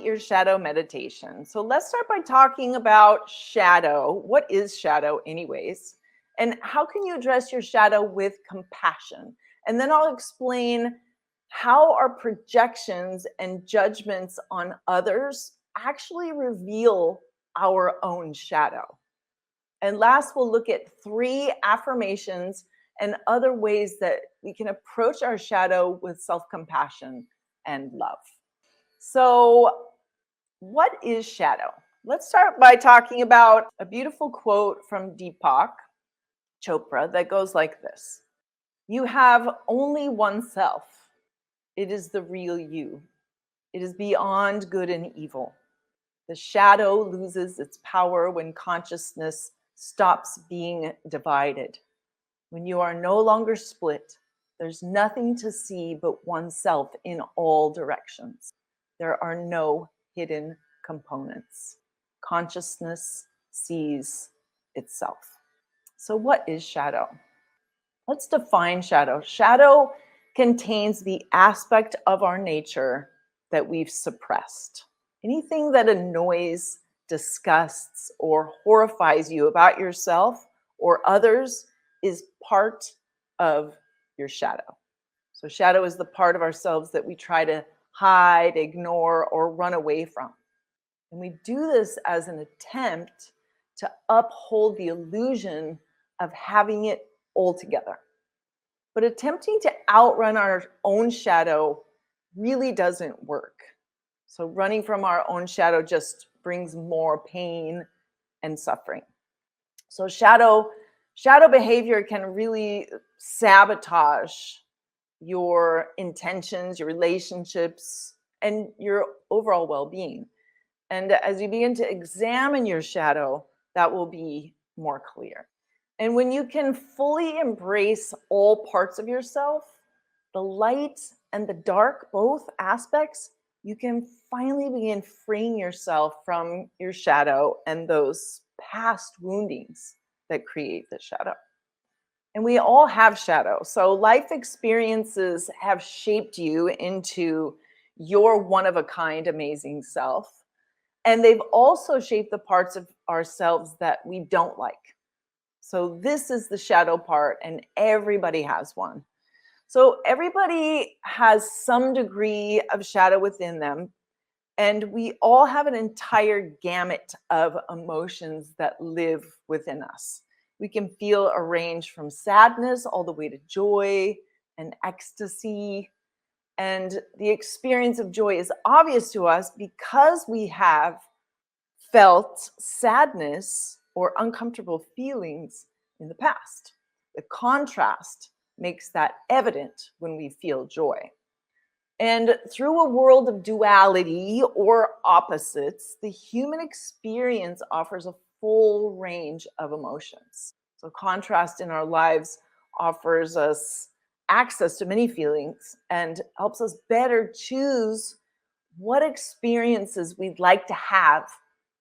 Your Shadow Meditation. So let's start by talking about shadow. What is shadow anyways? And how can you address your shadow with compassion? And then I'll explain how our projections and judgments on others actually reveal our own shadow. And last, we'll look at 3 affirmations and other ways that we can approach our shadow with self-compassion and love. So, what is shadow? Let's start by talking about a beautiful quote from Deepak Chopra that goes like this: "You have only one self. It is the real you. It is beyond good and evil. The shadow loses its power when consciousness stops being divided. When you are no longer split, there's nothing to see but oneself in all directions. There are no hidden components. Consciousness sees itself." So what is shadow? Let's define shadow. Shadow contains the aspect of our nature that we've suppressed. Anything that annoys, disgusts, or horrifies you about yourself or others is part of your shadow. So shadow is the part of ourselves that we try to hide, ignore, or run away from. And we do this as an attempt to uphold the illusion of having it all together. But attempting to outrun our own shadow really doesn't work. So running from our own shadow just brings more pain and suffering. So shadow behavior can really sabotage your intentions, your relationships, and your overall well-being. And as you begin to examine your shadow, that will be more clear. And when you can fully embrace all parts of yourself, the light and the dark, both aspects, you can finally begin freeing yourself from your shadow and those past woundings that create the shadow. And we all have shadow. So life experiences have shaped you into your one-of-a-kind, amazing self. And they've also shaped the parts of ourselves that we don't like. So this is the shadow part, and everybody has one. So everybody has some degree of shadow within them, and we all have an entire gamut of emotions that live within us. We can feel a range from sadness all the way to joy and ecstasy. And the experience of joy is obvious to us because we have felt sadness or uncomfortable feelings in the past. The contrast makes that evident when we feel joy. And through a world of duality or opposites, the human experience offers a full range of emotions. So contrast in our lives offers us access to many feelings and helps us better choose what experiences we'd like to have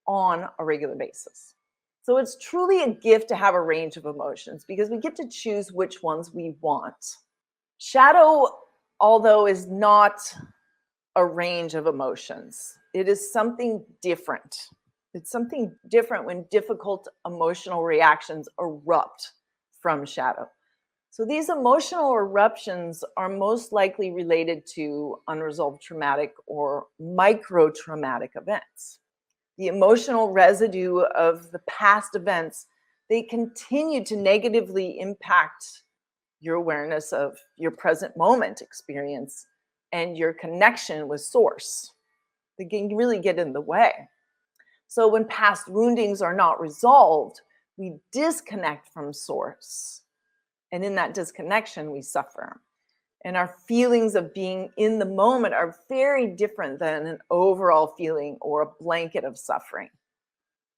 on a regular basis. So it's truly a gift to have a range of emotions because we get to choose which ones we want. Shadow, although, is not a range of emotions. It is something different. It's something different when difficult emotional reactions erupt from shadow. So these emotional eruptions are most likely related to unresolved traumatic or micro-traumatic events. The emotional residue of the past events, they continue to negatively impact your awareness of your present moment experience and your connection with source. They can really get in the way. So when past woundings are not resolved, we disconnect from source. And in that disconnection, we suffer. And our feelings of being in the moment are very different than an overall feeling or a blanket of suffering.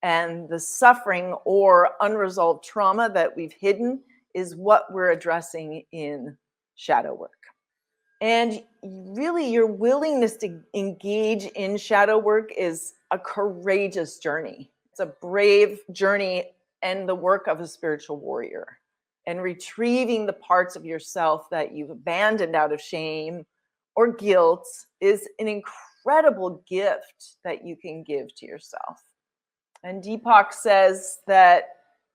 And the suffering or unresolved trauma that we've hidden is what we're addressing in shadow work. And really, your willingness to engage in shadow work is a courageous journey. It's a brave journey and the work of a spiritual warrior. And retrieving the parts of yourself that you've abandoned out of shame or guilt is an incredible gift that you can give to yourself. And Deepak says that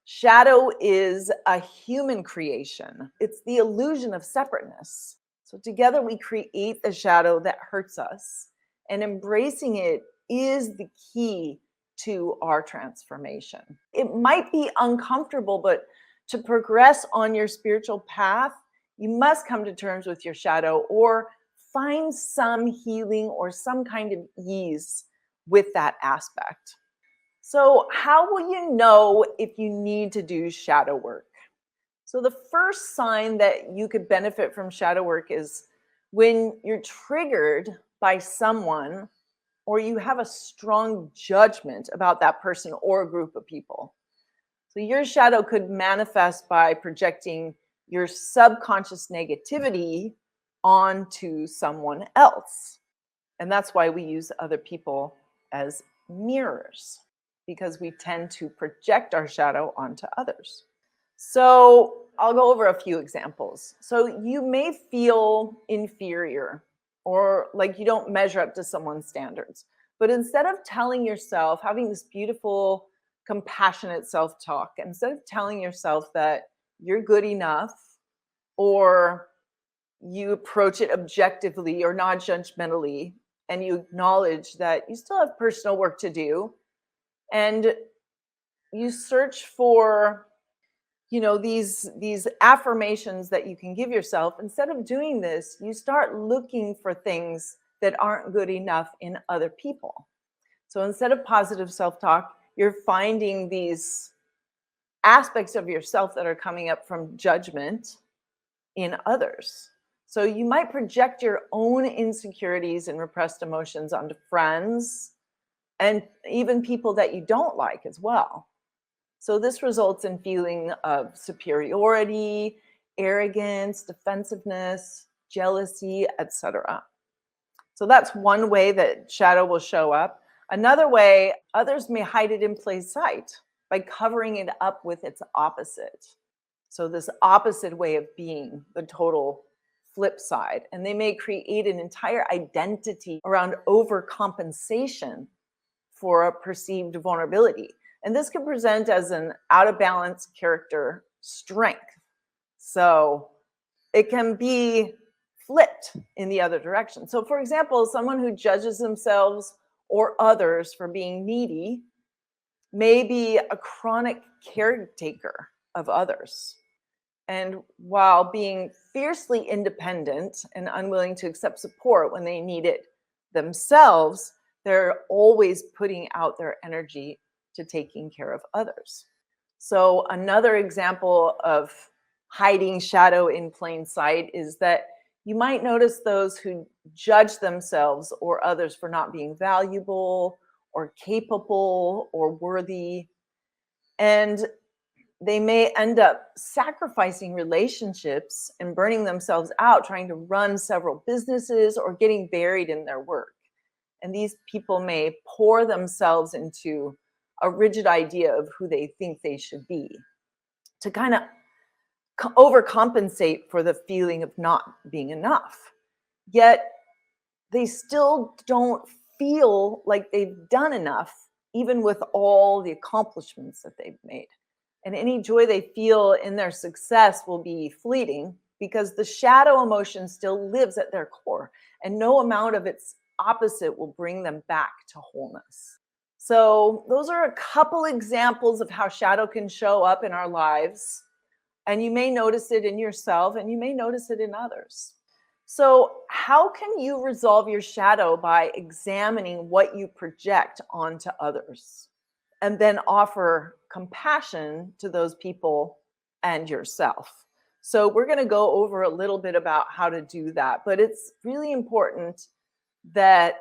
shadow is a human creation. It's the illusion of separateness. So together we create the shadow that hurts us, and embracing it is the key to our transformation. It might be uncomfortable, but to progress on your spiritual path, you must come to terms with your shadow or find some healing or some kind of ease with that aspect. So how will you know if you need to do shadow work? So the first sign that you could benefit from shadow work is when you're triggered by someone or you have a strong judgment about that person or a group of people. So your shadow could manifest by projecting your subconscious negativity onto someone else. And that's why we use other people as mirrors, because we tend to project our shadow onto others. So I'll go over a few examples. So you may feel inferior or like you don't measure up to someone's standards. But instead of telling yourself, having this beautiful, compassionate self-talk, instead of telling yourself that you're good enough or you approach it objectively or non-judgmentally, and you acknowledge that you still have personal work to do, and you search for these affirmations that you can give yourself. Instead of doing this, you start looking for things that aren't good enough in other people. So instead of positive self-talk, you're finding these aspects of yourself that are coming up from judgment in others. So you might project your own insecurities and repressed emotions onto friends and even people that you don't like as well. So this results in feeling of superiority, arrogance, defensiveness, jealousy, etc. So that's one way that shadow will show up. Another way, others may hide it in plain sight by covering it up with its opposite. So this opposite way of being, the total flip side. And they may create an entire identity around overcompensation for a perceived vulnerability. And this can present as an out of balance character strength. So it can be flipped in the other direction. So for example, someone who judges themselves or others for being needy may be a chronic caretaker of others. And while being fiercely independent and unwilling to accept support when they need it themselves, they're always putting out their energy to taking care of others. So another example of hiding shadow in plain sight is that you might notice those who judge themselves or others for not being valuable or capable or worthy. And they may end up sacrificing relationships and burning themselves out, trying to run several businesses or getting buried in their work. And these people may pour themselves into a rigid idea of who they think they should be to kind of overcompensate for the feeling of not being enough. Yet they still don't feel like they've done enough, even with all the accomplishments that they've made. And any joy they feel in their success will be fleeting because the shadow emotion still lives at their core, and no amount of its opposite will bring them back to wholeness. So those are a couple examples of how shadow can show up in our lives. And you may notice it in yourself and you may notice it in others. So how can you resolve your shadow? By examining what you project onto others and then offer compassion to those people and yourself. So we're going to go over a little bit about how to do that, but it's really important that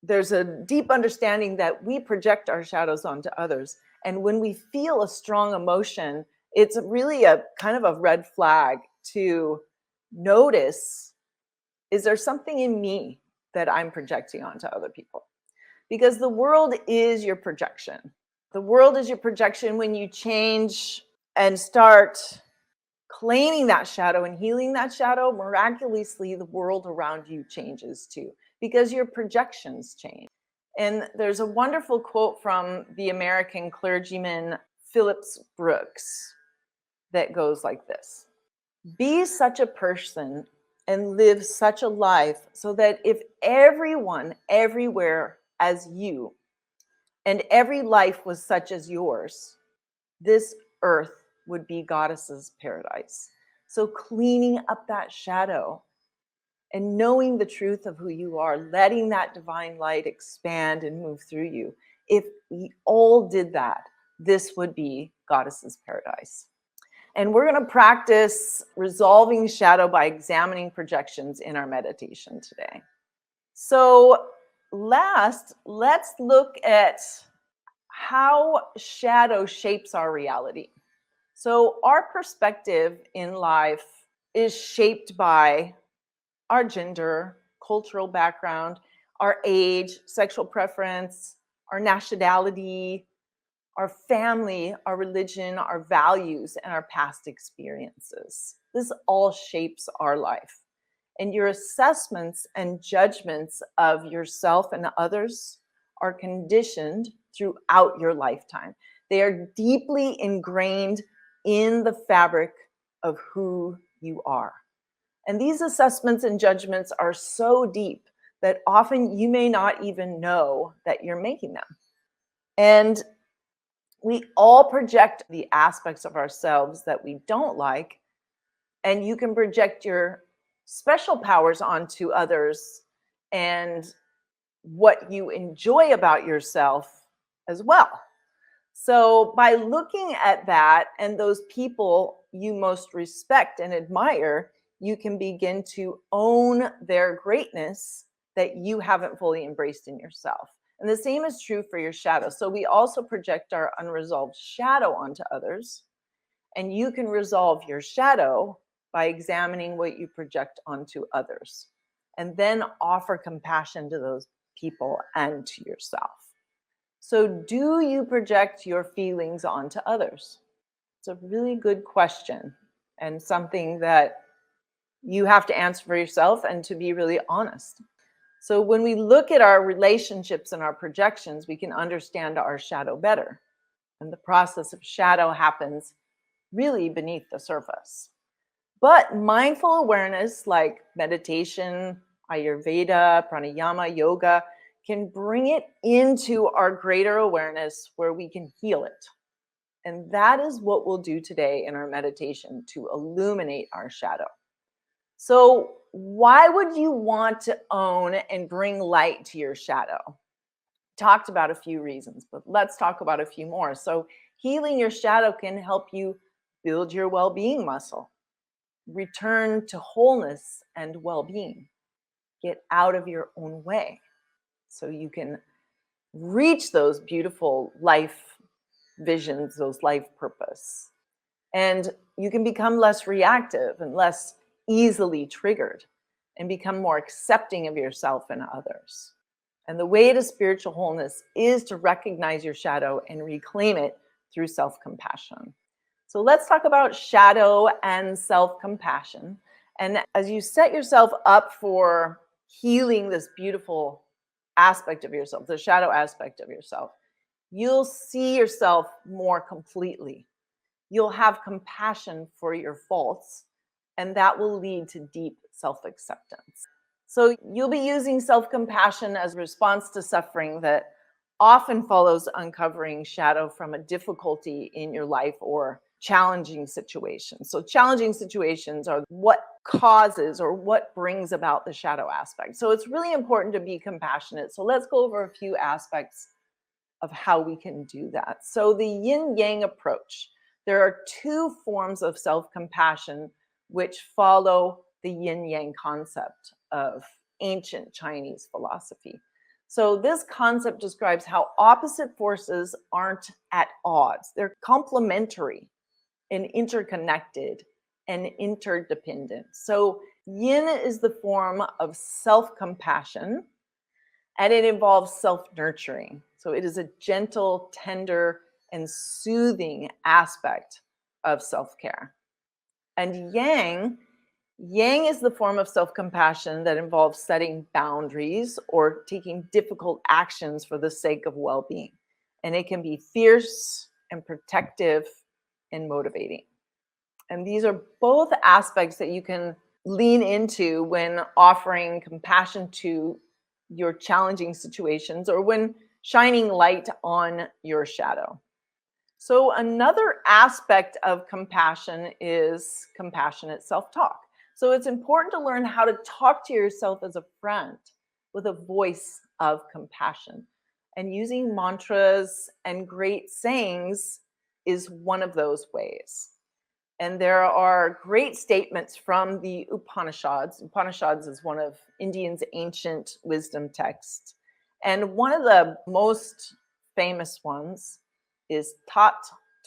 there's a deep understanding that we project our shadows onto others. And when we feel a strong emotion, it's really a kind of a red flag to notice, is there something in me that I'm projecting onto other people? Because the world is your projection. The world is your projection. When you change and start claiming that shadow and healing that shadow, miraculously, the world around you changes too. because your projections change. And there's a wonderful quote from the American clergyman Phillips Brooks that goes like this: "Be such a person and live such a life so that if everyone everywhere as you and every life was such as yours, this earth would be goddess's paradise." So cleaning up that shadow and knowing the truth of who you are, letting that divine light expand and move through you. If we all did that, this would be goddess's paradise. And we're going to practice resolving shadow by examining projections in our meditation today. So let's look at how shadow shapes our reality. So our perspective in life is shaped by our gender, cultural background, our age, sexual preference, our nationality, our family, our religion, our values, and our past experiences. This all shapes our life. And your assessments and judgments of yourself and others are conditioned throughout your lifetime. They are deeply ingrained in the fabric of who you are. And these assessments and judgments are so deep that often you may not even know that you're making them. And we all project the aspects of ourselves that we don't like, and you can project your special powers onto others and what you enjoy about yourself as well. So by looking at that and those people you most respect and admire, you can begin to own their greatness that you haven't fully embraced in yourself. And the same is true for your shadow. So we also project our unresolved shadow onto others. And you can resolve your shadow by examining what you project onto others. And then offer compassion to those people and to yourself. So do you project your feelings onto others? It's a really good question and something that you have to answer for yourself and to be really honest. So when we look at our relationships and our projections, we can understand our shadow better. And the process of shadow happens really beneath the surface. But mindful awareness like meditation, Ayurveda, pranayama, yoga can bring it into our greater awareness where we can heal it. And that is what we'll do today in our meditation to illuminate our shadow. So why would you want to own and bring light to your shadow? Talked about a few reasons, but let's talk about a few more. So healing your shadow can help you build your well-being muscle, return to wholeness and well-being, get out of your own way so you can reach those beautiful life visions, those life purpose. And you can become less reactive and less easily triggered and become more accepting of yourself and others. And the way to spiritual wholeness is to recognize your shadow and reclaim it through self-compassion. So let's talk about shadow and self-compassion. And as you set yourself up for healing this beautiful aspect of yourself, the shadow aspect of yourself, you'll see yourself more completely. You'll have compassion for your faults, and that will lead to deep self-acceptance. So you'll be using self-compassion as a response to suffering that often follows uncovering shadow from a difficulty in your life or challenging situations. So challenging situations are what causes or what brings about the shadow aspect. So it's really important to be compassionate. So let's go over a few aspects of how we can do that. So the yin-yang approach. There are two forms of self-compassion which follow the yin-yang concept of ancient Chinese philosophy. So this concept describes how opposite forces aren't at odds. They're complementary and interconnected and interdependent. So yin is the form of self-compassion, and it involves self-nurturing. So it is a gentle, tender, and soothing aspect of self-care. And yang Yang is the form of self-compassion that involves setting boundaries or taking difficult actions for the sake of well-being. And it can be fierce and protective and motivating. And these are both aspects that you can lean into when offering compassion to your challenging situations or when shining light on your shadow. So another aspect of compassion is compassionate self-talk. So it's important to learn how to talk to yourself as a friend with a voice of compassion. And using mantras and great sayings is one of those ways. And there are great statements from the Upanishads. Upanishads is one of Indians' ancient wisdom texts. And one of the most famous ones is Tat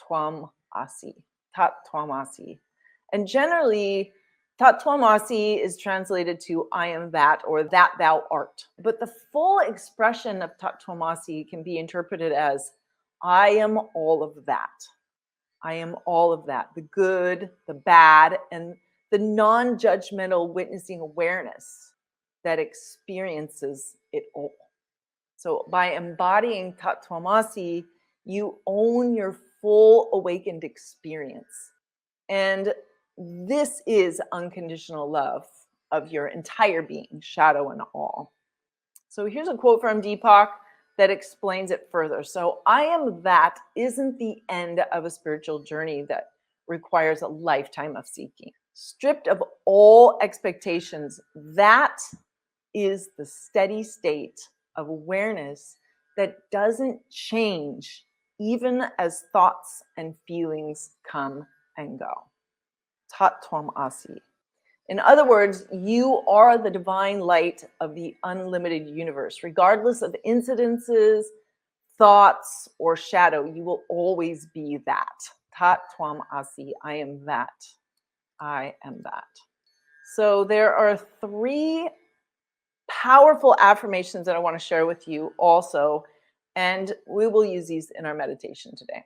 Twam Asi. Tat Twam Asi. And generally, Tat Twam Asi is translated to I am that or that thou art. But the full expression of Tat Twam Asi can be interpreted as I am all of that. I am all of that, the good, the bad, and the non-judgmental witnessing awareness that experiences it all. So by embodying Tat Twam Asi, you own your full awakened experience. And this is unconditional love of your entire being, shadow and all. So here's a quote from Deepak that explains it further. So I am that isn't the end of a spiritual journey that requires a lifetime of seeking. Stripped of all expectations, that is the steady state of awareness that doesn't change even as thoughts and feelings come and go. Tat Twam Asi. In other words, you are the divine light of the unlimited universe. Regardless of incidences, thoughts, or shadow, you will always be that. Tat Twam Asi. I am that. I am that. So there are 3 powerful affirmations that I want to share with you also, and we will use these in our meditation today.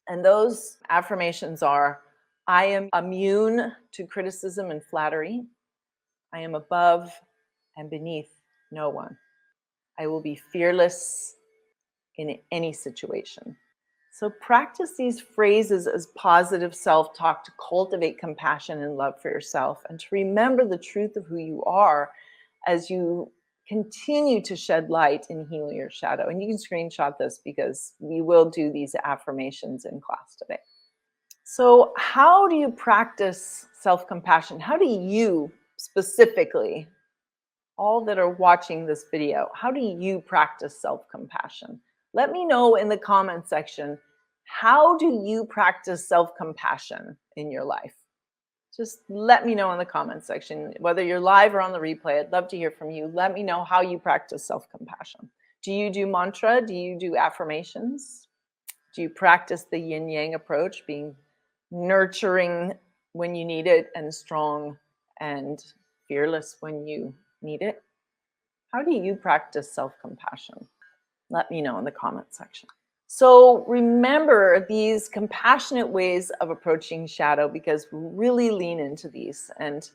And those affirmations are, I am immune to criticism and flattery. I am above and beneath no one. I will be fearless in any situation. So practice these phrases as positive self-talk to cultivate compassion and love for yourself and to remember the truth of who you are as you continue to shed light and heal your shadow. And you can screenshot this because we will do these affirmations in class today. So how do you practice self-compassion? How do you specifically, all that are watching this video, how do you practice self-compassion? Let me know in the comment section, how do you practice self-compassion in your life? Just let me know in the comment section, whether you're live or on the replay. I'd love to hear from you. Let me know how you practice self-compassion. Do you do mantra? Do you do affirmations? Do you practice the yin yang approach, being nurturing when you need it and strong and fearless when you need it? How do you practice self-compassion? Let me know in the comment section. So remember these compassionate ways of approaching shadow, because we really lean into these, and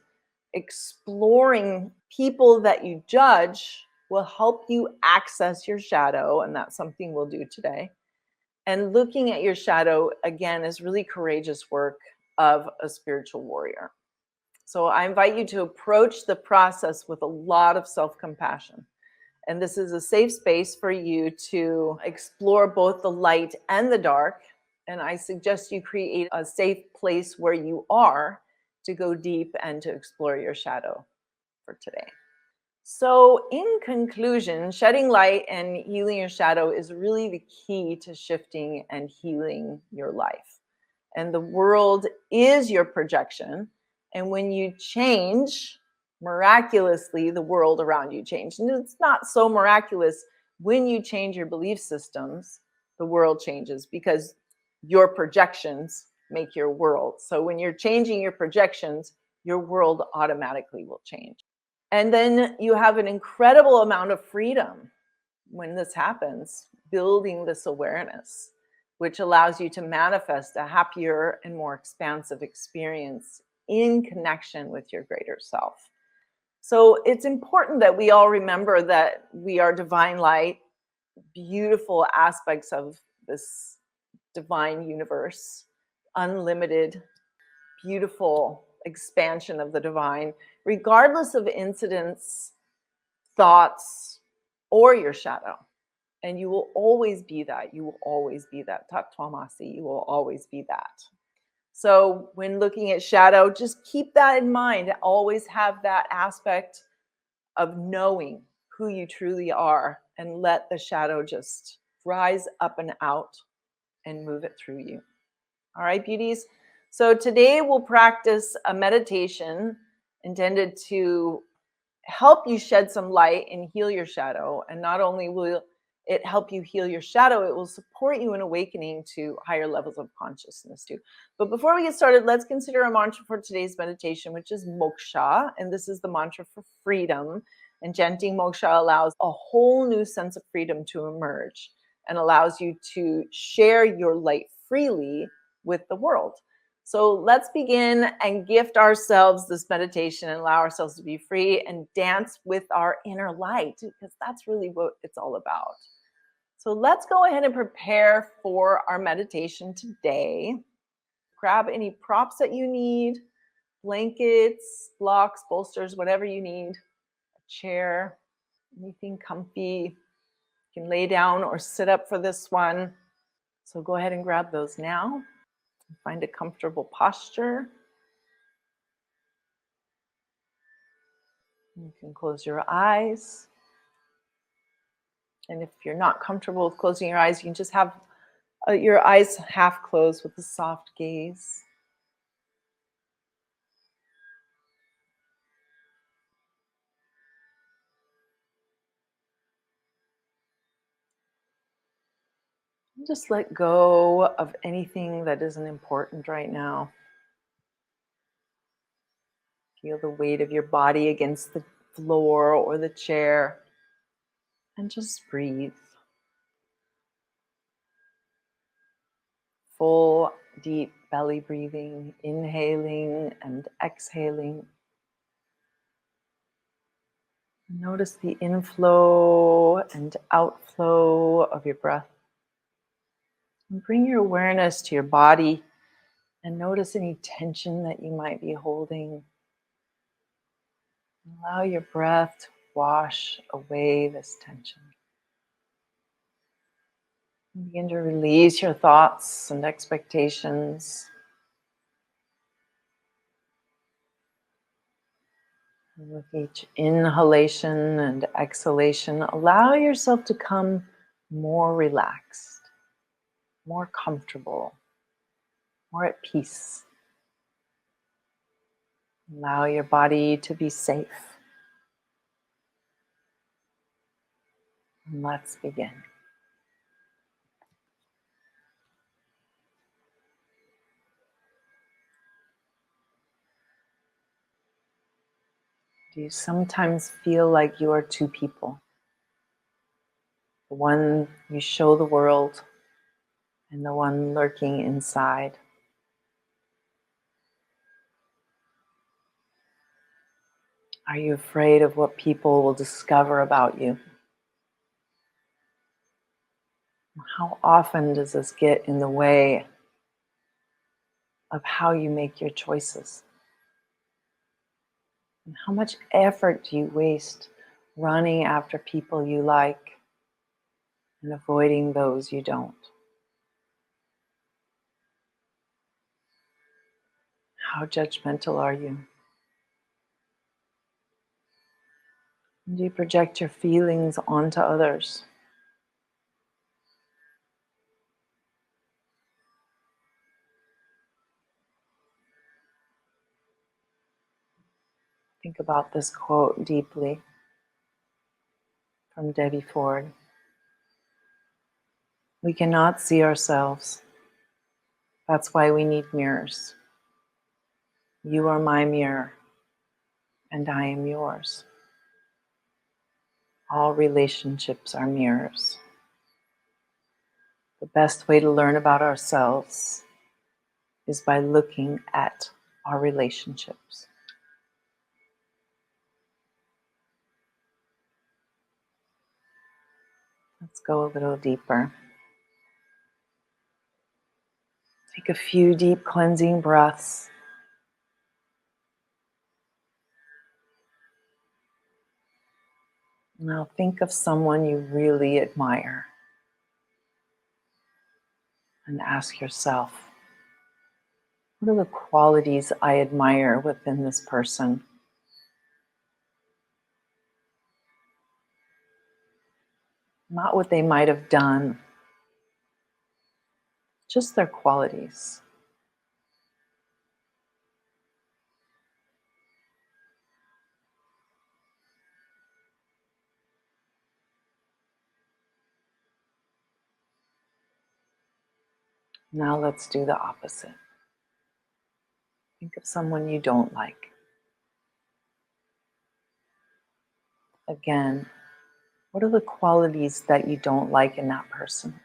exploring people that you judge will help you access your shadow, and that's something we'll do today. And looking at your shadow, again, is really courageous work of a spiritual warrior. So I invite you to approach the process with a lot of self-compassion. And this is a safe space for you to explore both the light and the dark. And I suggest you create a safe place where you are to go deep and to explore your shadow for today. So in conclusion, shedding light and healing your shadow is really the key to shifting and healing your life. And the world is your projection. And when you change, miraculously, the world around you changes. And it's not so miraculous. When you change your belief systems, the world changes, because your projections make your world. So when you're changing your projections, your world automatically will change. And then you have an incredible amount of freedom when this happens, building this awareness, which allows you to manifest a happier and more expansive experience in connection with your greater self. So it's important that we all remember that we are divine light, beautiful aspects of this divine universe, unlimited, beautiful expansion of the divine, regardless of incidents, thoughts, or your shadow. And you will always be that. You will always be that. Tattvamasi, you will always be that. So when looking at shadow, just keep that in mind. Always have that aspect of knowing who you truly are, and let the shadow just rise up and out and move it through you. All right, beauties. So today we'll practice a meditation intended to help you shed some light and heal your shadow. And not only will it help you heal your shadow, it will support you in awakening to higher levels of consciousness too. But before we get started, let's consider a mantra for today's meditation, which is MOKSHA. And this is the mantra for freedom. And chanting MOKSHA allows a whole new sense of freedom to emerge and allows you to share your light freely with the world. So let's begin and gift ourselves this meditation and allow ourselves to be free and dance with our inner light, because that's really what it's all about. So let's go ahead and prepare for our meditation today. Grab any props that you need, blankets, blocks, bolsters, whatever you need, a chair, anything comfy. You can lay down or sit up for this one. So go ahead and grab those now. Find a comfortable posture. You can close your eyes. And if you're not comfortable with closing your eyes, you can just have your eyes half closed with a soft gaze. And just let go of anything that isn't important right now. Feel the weight of your body against the floor or the chair. And just breathe. Full, deep belly breathing, inhaling and exhaling. Notice the inflow and outflow of your breath. And bring your awareness to your body and notice any tension that you might be holding. Allow your breath to wash away this tension. And begin to release your thoughts and expectations. And with each inhalation and exhalation, allow yourself to come more relaxed, more comfortable, more at peace. Allow your body to be safe. And let's begin. Do you sometimes feel like you are two people? The one you show the world and the one lurking inside. Are you afraid of what people will discover about you? How often does this get in the way of how you make your choices? And how much effort do you waste running after people you like and avoiding those you don't? How judgmental are you? Do you project your feelings onto others? Think about this quote deeply from Debbie Ford. We cannot see ourselves. That's why we need mirrors. You are my mirror, and I am yours. All relationships are mirrors. The best way to learn about ourselves is by looking at our relationships. Let's go a little deeper. Take a few deep cleansing breaths. Now think of someone you really admire and ask yourself, what are the qualities I admire within this person? Not what they might have done, just their qualities. Now let's do the opposite. Think of someone you don't like. Again, what are the qualities that you don't like in that person?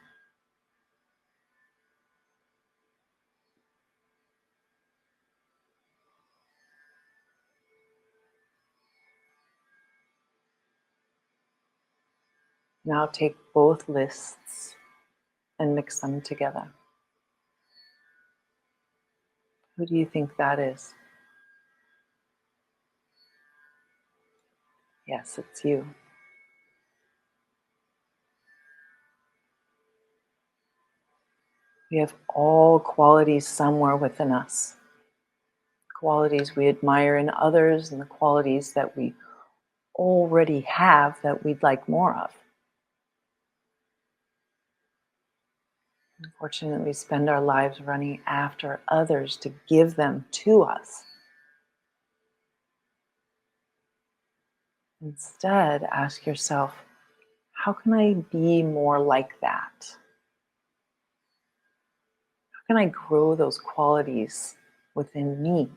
Now take both lists and mix them together. Who do you think that is? Yes, it's you. We have all qualities somewhere within us. Qualities we admire in others and the qualities that we already have that we'd like more of. Unfortunately, we spend our lives running after others to give them to us. Instead, ask yourself, how can I be more like that? How can I grow those qualities within me?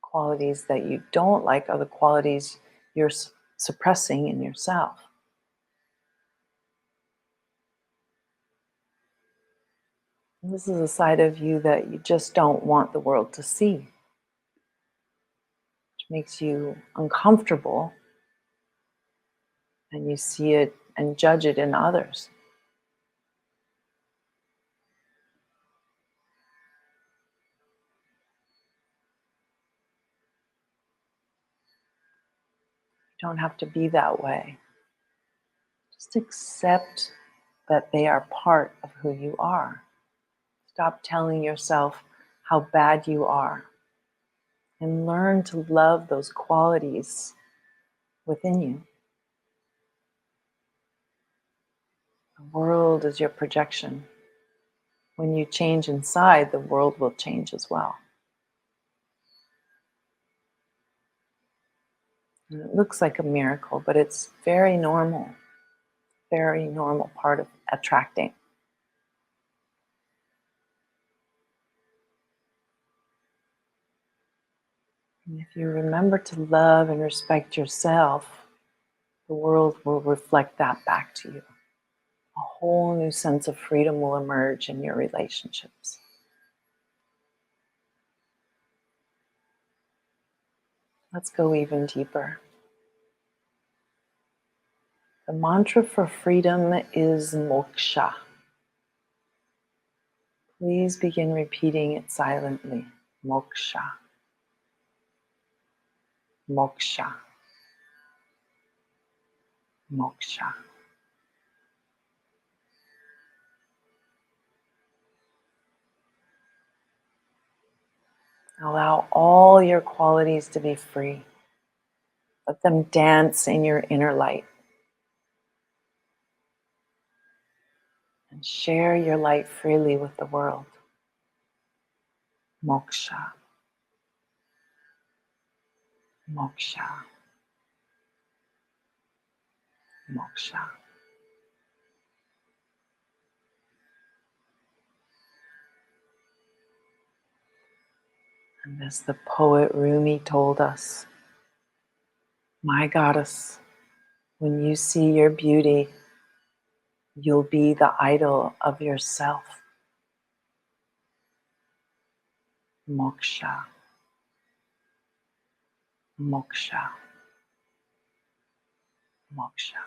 Qualities that you don't like are the qualities you're suppressing in yourself. And this is a side of you that you just don't want the world to see, which makes you uncomfortable, and you see it and judge it in others. You don't have to be that way. Just accept that they are part of who you are. Stop telling yourself how bad you are and learn to love those qualities within you. The world is your projection. When you change inside, the world will change as well. And it looks like a miracle, but it's very normal part of attracting. And if you remember to love and respect yourself, the world will reflect that back to you. A whole new sense of freedom will emerge in your relationships. Let's go even deeper. The mantra for freedom is MOKSHA. Please begin repeating it silently. MOKSHA. MOKSHA. MOKSHA. Allow all your qualities to be free. Let them dance in your inner light. And share your light freely with the world. MOKSHA. MOKSHA. MOKSHA. And as the poet Rumi told us, my goddess, When you see your beauty, you'll be the idol of yourself. Moksha, moksha, moksha.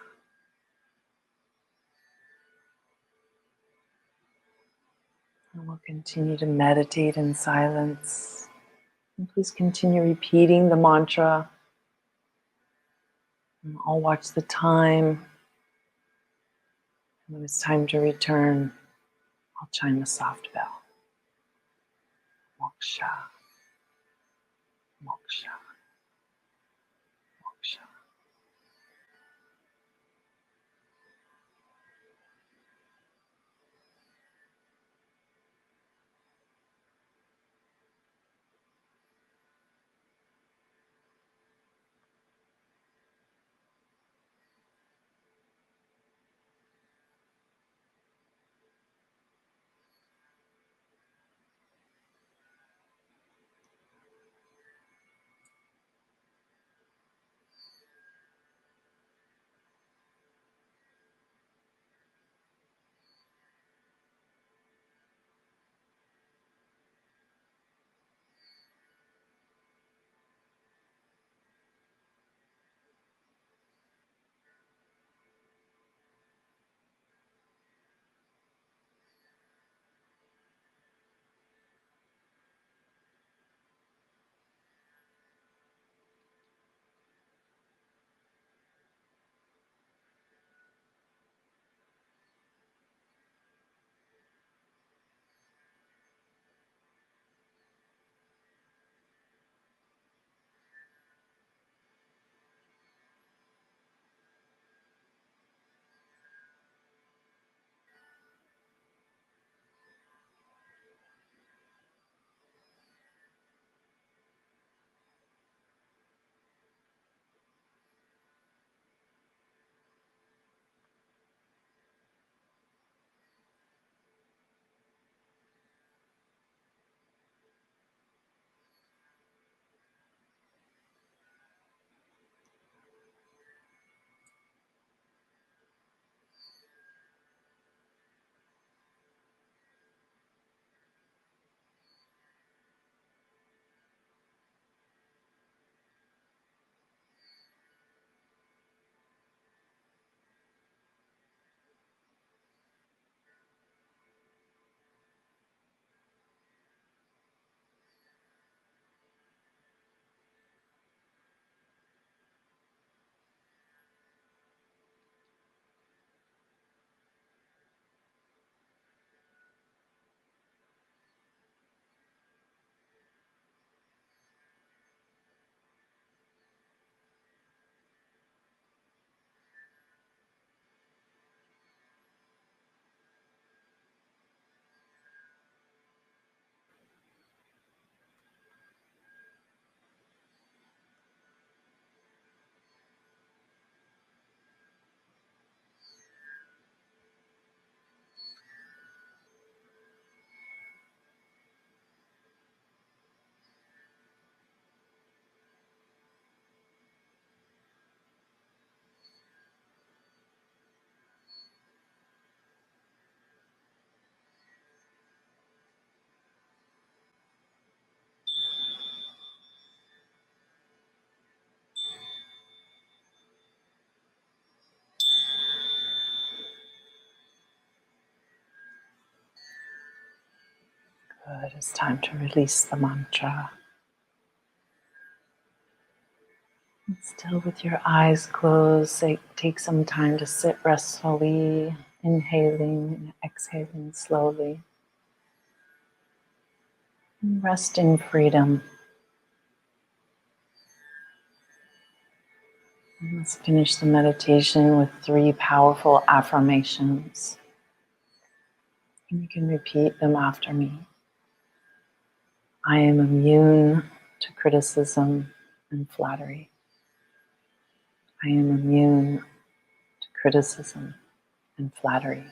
And we'll continue to meditate in silence. And please continue repeating the mantra. And I'll watch the time. And when it's time to return, I'll chime a soft bell. Moksha, moksha, moksha. Good. It's time to release the mantra. And still with your eyes closed, take some time to sit restfully, inhaling and exhaling slowly. And rest in freedom. And let's finish the meditation with 3 powerful affirmations. And you can repeat them after me. I am immune to criticism and flattery. I am immune to criticism and flattery.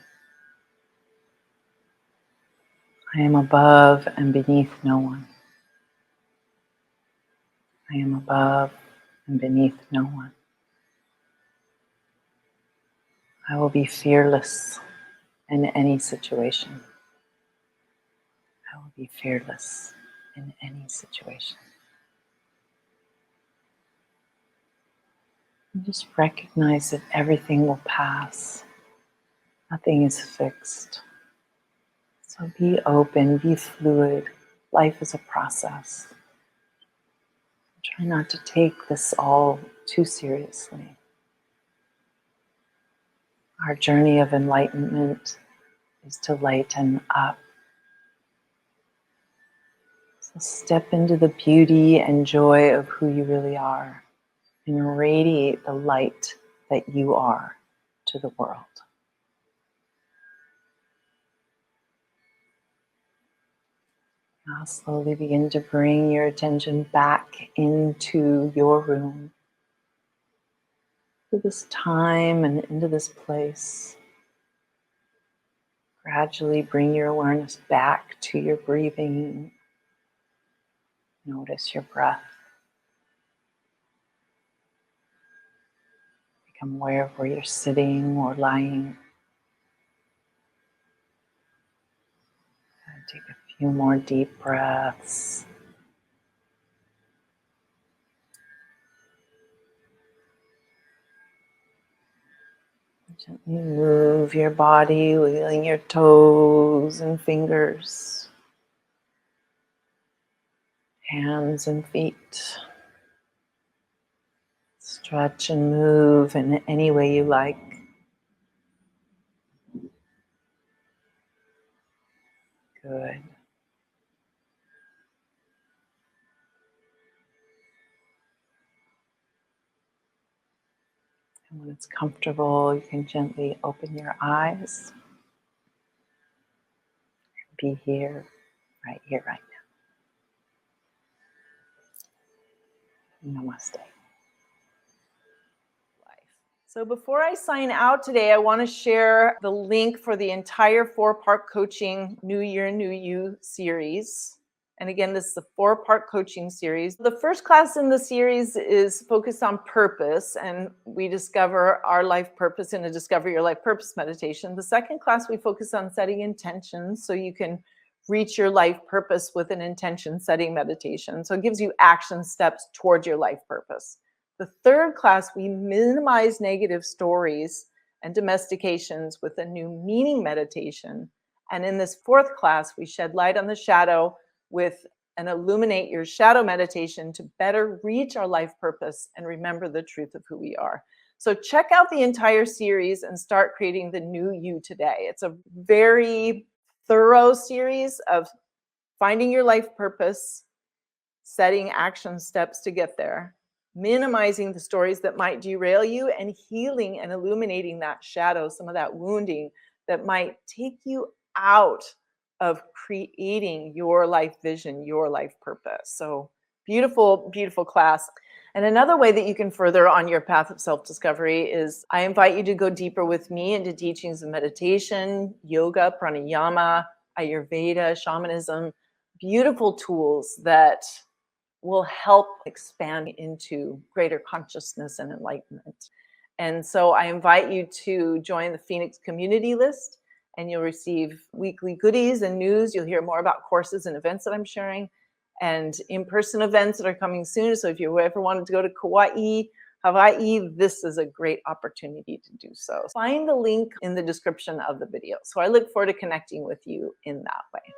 I am above and beneath no one. I am above and beneath no one. I will be fearless in any situation. I will be fearless in any situation. And just recognize that everything will pass. Nothing is fixed. So be open, be fluid. Life is a process. Try not to take this all too seriously. Our journey of enlightenment is to lighten up. So step into the beauty and joy of who you really are and radiate the light that you are to the world. Now slowly begin to bring your attention back into your room, to this time and into this place. Gradually bring your awareness back to your breathing. Notice your breath. Become aware of where you're sitting or lying. And take a few more deep breaths. Gently move your body, wiggling your toes and fingers, hands and feet. Stretch and move in any way you like. Good. And when it's comfortable, you can gently open your eyes. Be here, right now. Namaste. So before I sign out today, I want to share the link for the entire 4-part coaching New Year, New You series. And again, this is a 4-part coaching series. The first class in the series is focused on purpose, and we discover our life purpose in a Discover Your Life Purpose meditation. The second class, we focus on setting intentions so you can reach your life purpose with an intention setting meditation. So it gives you action steps towards your life purpose. The third class, we minimize negative stories and domestications with a new meaning meditation. And in this fourth class, we shed light on the shadow with an Illuminate Your Shadow meditation to better reach our life purpose and remember the truth of who we are. So check out the entire series and start creating the new you today. It's a very thorough series of finding your life purpose, setting action steps to get there, minimizing the stories that might derail you, and healing and illuminating that shadow, some of that wounding that might take you out of creating your life vision, your life purpose. So beautiful, beautiful class. And another way that you can further on your path of self-discovery is I invite you to go deeper with me into teachings of meditation, yoga, pranayama, Ayurveda, shamanism, beautiful tools that will help expand into greater consciousness and enlightenment. And so I invite you to join the Phoenix community list, and you'll receive weekly goodies and news. You'll hear more about courses and events that I'm sharing and in-person events that are coming soon. So if you ever wanted to go to Kauai, Hawaii, this is a great opportunity to do so. Find the link in the description of the video. So I look forward to connecting with you in that way.